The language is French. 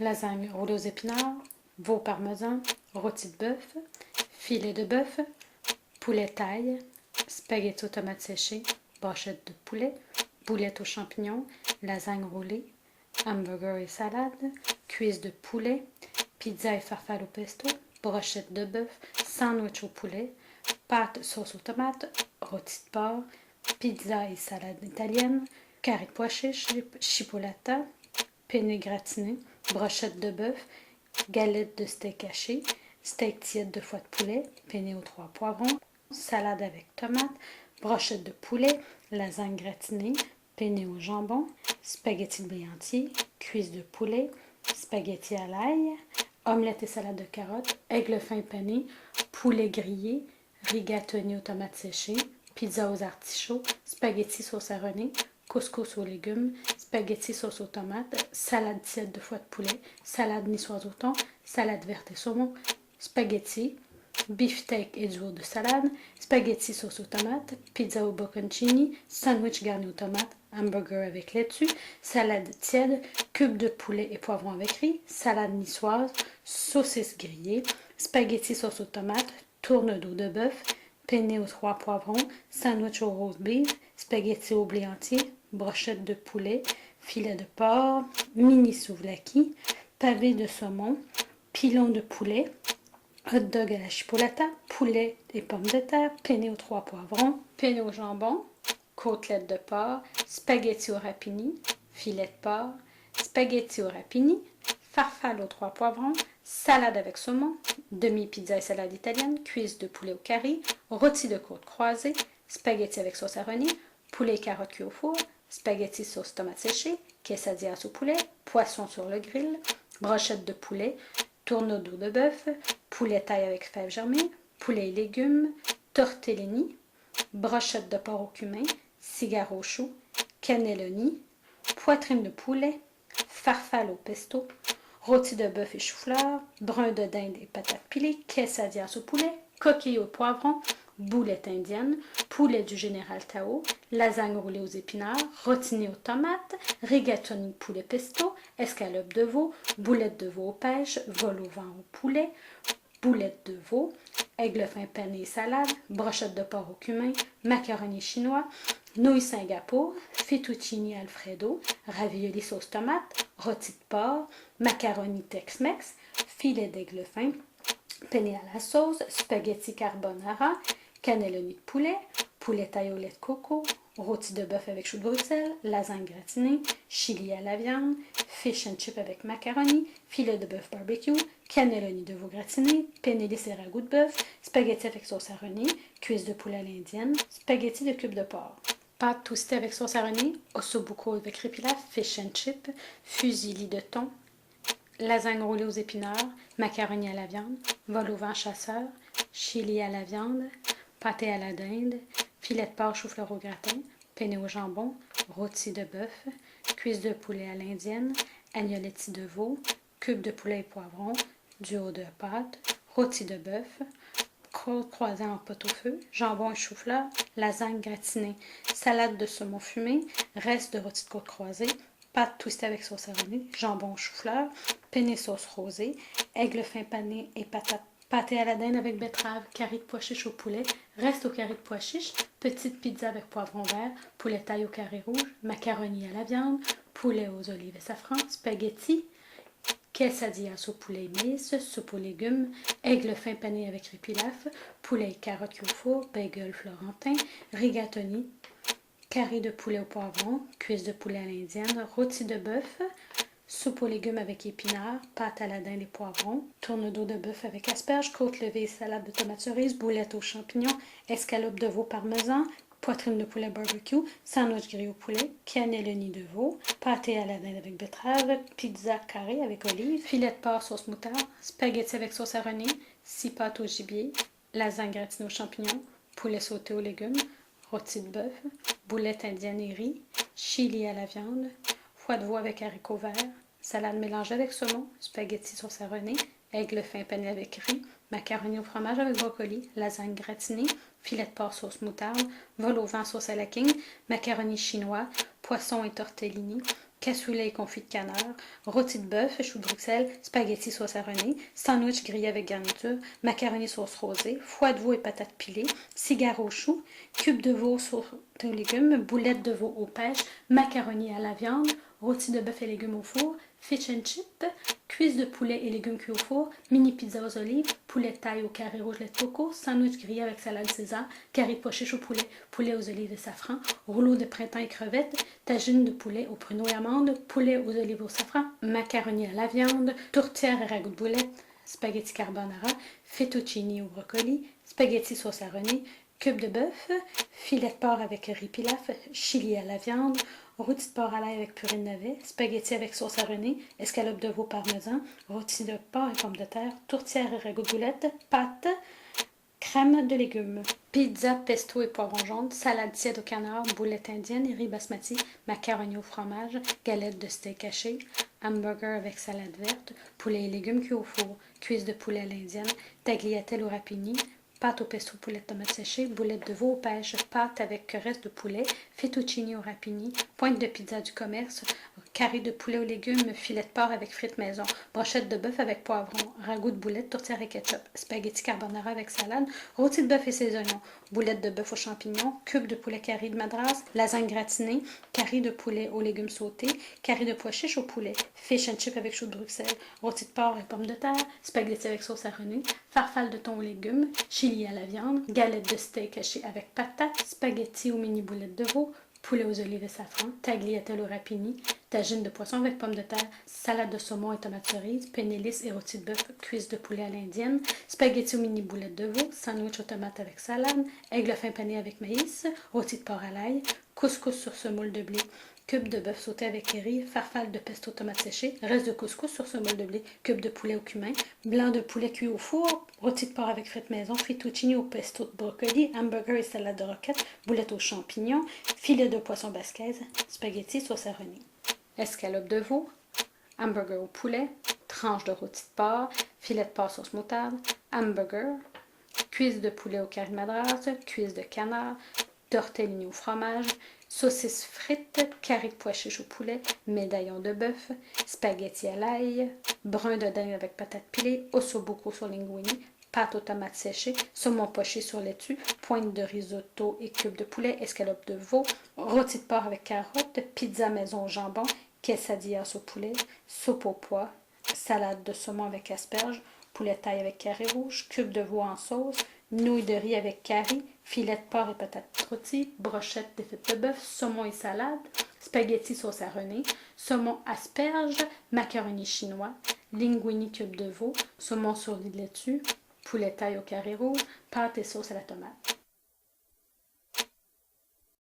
lasagne roulée aux épinards, veau parmesan, rôti de bœuf, filet de bœuf, poulet taille, spaghettis aux tomates séchées, brochettes de poulet, boulettes aux champignons, lasagne roulée, hamburger et salade, cuisses de poulet, pizza et farfalle au pesto, brochettes de bœuf, sandwich au poulet, pâte sauce aux tomates, rôti de porc, pizza et salade italienne, carré de pois chiches, chipolata, penne gratiné, brochettes de bœuf, galettes de steak haché, steak tiède de foie de poulet, penne aux 3 poivrons, salade avec tomates, brochettes de poulet, lasagne gratinée, penne au jambon, spaghettis de blé entier, cuisses de poulet, spaghettis à l'ail, omelette et salade de carottes, aigle fin pané, poulet grillé, rigatoni aux tomates séchées, pizza aux artichauts, spaghettis sauce à renée, couscous aux légumes, spaghettis sauce aux tomates, salade tiède de foie de poulet, salade niçoise au thon, salade verte et saumon, spaghettis, beefsteak et duo de salade, spaghettis sauce aux tomates, pizza au bocconcini, sandwich garni aux tomates, hamburger avec laitue, salade tiède, cubes de poulet et poivrons avec riz, salade niçoise, saucisses grillées, spaghettis sauce aux tomates, tourne d'eau de bœuf, penne aux 3 poivrons, sandwich au roast beef, spaghettis au blé entier, brochettes de poulet, filet de porc, mini souvlaki, pavé de saumon, pilon de poulet, hot dog à la chipolata, poulet et pommes de terre, penne aux 3 poivrons, penne au jambon, côtelettes de porc, spaghettis au rapini, filet de porc, spaghettis au rapini, farfalle aux 3 poivrons, salade avec saumon, demi-pizza et salade italienne, cuisses de poulet au curry, rôti de côte croisée, spaghettis avec sauce à renée, poulet et carottes cuits au four, spaghettis sauce tomate séchée, quesadillas au poulet, poisson sur le grill, brochettes de poulet, tourneau d'eau de bœuf, poulet taille avec fèves germées, poulet et légumes, tortellini, brochettes de porc au cumin, cigare au chou, cannelloni, poitrine de poulet, farfalle au pesto, rôti de bœuf et chou-fleur, brun de dinde et patates pilées, quesadillas au poulet, coquilles au poivron, boulettes indiennes, poulet du général Tao, lasagne roulée aux épinards, rôtiné aux tomates, rigatoni poulet pesto, escalope de veau, boulettes de veau aux pêches, vol au vent au poulet, boulettes de veau, aigle fin pané et salade, brochettes de porc au cumin, macaroni chinois, nouilles Singapour, fettuccine alfredo, ravioli sauce tomate, rôti de porc, macaroni Tex-Mex, filet d'aigle fin, penne à la sauce, spaghetti carbonara, cannelloni de poulet, poulet taille au lait de coco, rôti de bœuf avec chou de Bruxelles, lasagne gratinée, chili à la viande, fish and chip avec macaroni, filet de bœuf barbecue, cannelloni de veau gratiné, penne lissé ragoût de bœuf, spaghetti avec sauce à renée, cuisses de poulet à l'indienne, spaghetti de cubes de porc. Pâte toastée avec sauce à renée, ossobuco avec riz pilaf, fish and chip, fusilli de thon, lasagne roulée aux épinards, macaroni à la viande, vol au vent chasseur, chili à la viande, pâté à la dinde, filet de porc chou-fleur au gratin, penne au jambon, rôti de bœuf, cuisses de poulet à l'indienne, agnoletti de veau, cubes de poulet et poivrons, duo de pâte, rôti de bœuf, côte croisée en pot au feu, jambon et chou-fleur, lasagne gratinée, salade de saumon fumé, reste de rôti de côte croisée, pâte twistée avec sauce à renée, jambon chou-fleur, penne sauce rosée, aigle fin pané et pâté à la dinde avec betterave, carré de pois chiches au poulet, reste au carré de pois chiches, petite pizza avec poivron vert, poulet taille au carré rouge, macaroni à la viande, poulet aux olives et safran, spaghetti, quesadillas au poulet et maïs, soupe aux légumes, aigle fin pané avec riz pilaf, poulet et carottes au four, bagel florentin, rigatoni, carré de poulet au poivron, cuisses de poulet à l'indienne, rôti de bœuf, soupe aux légumes avec épinards, pâte à la dinde et poivrons, tourne d'eau de bœuf avec asperges, côte levée et salade de tomates cerises, boulettes aux champignons, escalope de veau parmesan, poitrine de poulet barbecue, sandwich grillé au poulet, cannelloni de veau, pâté à la dinde avec betterave, pizza carré avec olives, filet de porc sauce moutarde, spaghetti avec sauce à renée, 6 pâtes au gibier, lasagne gratinée aux champignons, poulet sauté aux légumes, rôti de bœuf, boulettes indiennes et riz, chili à la viande, foie de veau avec haricots verts, salade mélangée avec saumon, spaghetti sauce à renée, aigle fin pané avec riz, macaroni au fromage avec brocoli, lasagne gratinée, filet de porc sauce moutarde, vol au vent sauce à la king, macaroni chinois, poisson et tortellini, cassoulet et confit de canard, rôti de bœuf, chou de Bruxelles, spaghetti sauce à René, sandwich grillé avec garniture, macaroni sauce rosée, foie de veau et patates pilées, cigare au chou, cubes de veau sauce aux légumes, boulettes de veau aux pêches, macaroni à la viande, rôti de bœuf et légumes au four, fish and chips, cuisses de poulet et légumes cuits au four, mini pizza aux olives, poulet de taille au carré rouge lait de coco, sandwich grillé avec salade César, carré de pois chiches au poulet, poulet aux olives et safran, rouleau de printemps et crevettes, tagine de poulet aux pruneaux et amandes, poulet aux olives au safran, macaroni à la viande, tourtière et ragoût de boulettes, spaghetti carbonara, fettuccini au brocoli, spaghetti sauce à René, cube de bœuf, filet de porc avec riz pilaf, chili à la viande, rôti de porc à l'ail avec purée de navet, spaghetti avec sauce à René, escalope de veau parmesan, rôti de porc et pommes de terre, tourtière et ragoût de boulettes, pâtes, crème de légumes, pizza, pesto et poivron jaune, salade tiède au canard, boulettes indiennes et riz basmati, macaroni au fromage, galette de steak haché, hamburger avec salade verte, poulet et légumes cuits au four, cuisse de poulet à l'indienne, tagliatelle au rapini, pâte au pesto poulet de tomates séchées, boulettes de veau aux pêches, pâte avec reste de poulet, fettuccini au rapini, pointe de pizza du commerce, carré de poulet aux légumes, filet de porc avec frites maison, brochette de bœuf avec poivron, ragoût de boulettes, tourtière et ketchup, spaghetti carbonara avec salade, rôti de bœuf et ses oignons, boulettes de bœuf aux champignons, cubes de poulet carré de madras, lasagne gratinée, carré de poulet aux légumes sautés, carré de pois chiches au poulet, fish and chips avec chou de Bruxelles, rôti de porc et pommes de terre, spaghetti avec sauce à René, farfalle de thon aux légumes, chili à la viande, galette de steak hachée avec patates, spaghetti aux mini boulettes de veau, poulet aux olives et safran, tagliatelle au rapini, tagine de poisson avec pommes de terre, salade de saumon et tomates cerises, pain lisse et rôti de bœuf, cuisse de poulet à l'indienne, spaghetti aux mini boulettes de veau, sandwich aux tomates avec salade, aigle fin pané avec maïs, rôti de porc à l'ail, couscous sur semoule de blé, cube de bœuf sauté avec riz, farfalle de pesto tomates séchées, reste de couscous sur semoule de blé, cube de poulet au cumin, blanc de poulet cuit au four, rôti de porc avec frites maison, fettuccini au pesto de brocoli, hamburger et salade de roquette, boulettes aux champignons, filet de poisson basquaise, spaghetti sauce à René. Escalope de veau, hamburger au poulet, tranche de rôti de porc, filet de porc sauce moutarde, hamburger, cuisse de poulet au carré de madras, cuisse de canard, tortellini au fromage, saucisses frites, carré de pois chiches au poulet, médaillon de bœuf, spaghetti à l'ail, brun de dinde avec patates pilées, ossobuco sur linguini, pâte aux tomates séchées, saumon poché sur laitue, pointe de risotto et cubes de poulet, escalope de veau, rôti de porc avec carottes, pizza maison au jambon, quesadillas au poulet, soupe aux pois, salade de saumon avec asperges, poulet taille avec carré rouge, cube de veau en sauce, nouilles de riz avec carré, filet de porc et patates rôties, brochettes de fêtes de bœuf, saumon et salade, spaghetti sauce à René, saumon asperges, macaroni chinois, linguini cube de veau, saumon sur lit de laitue, poulet taille au carré rouge, pâte et sauce à la tomate.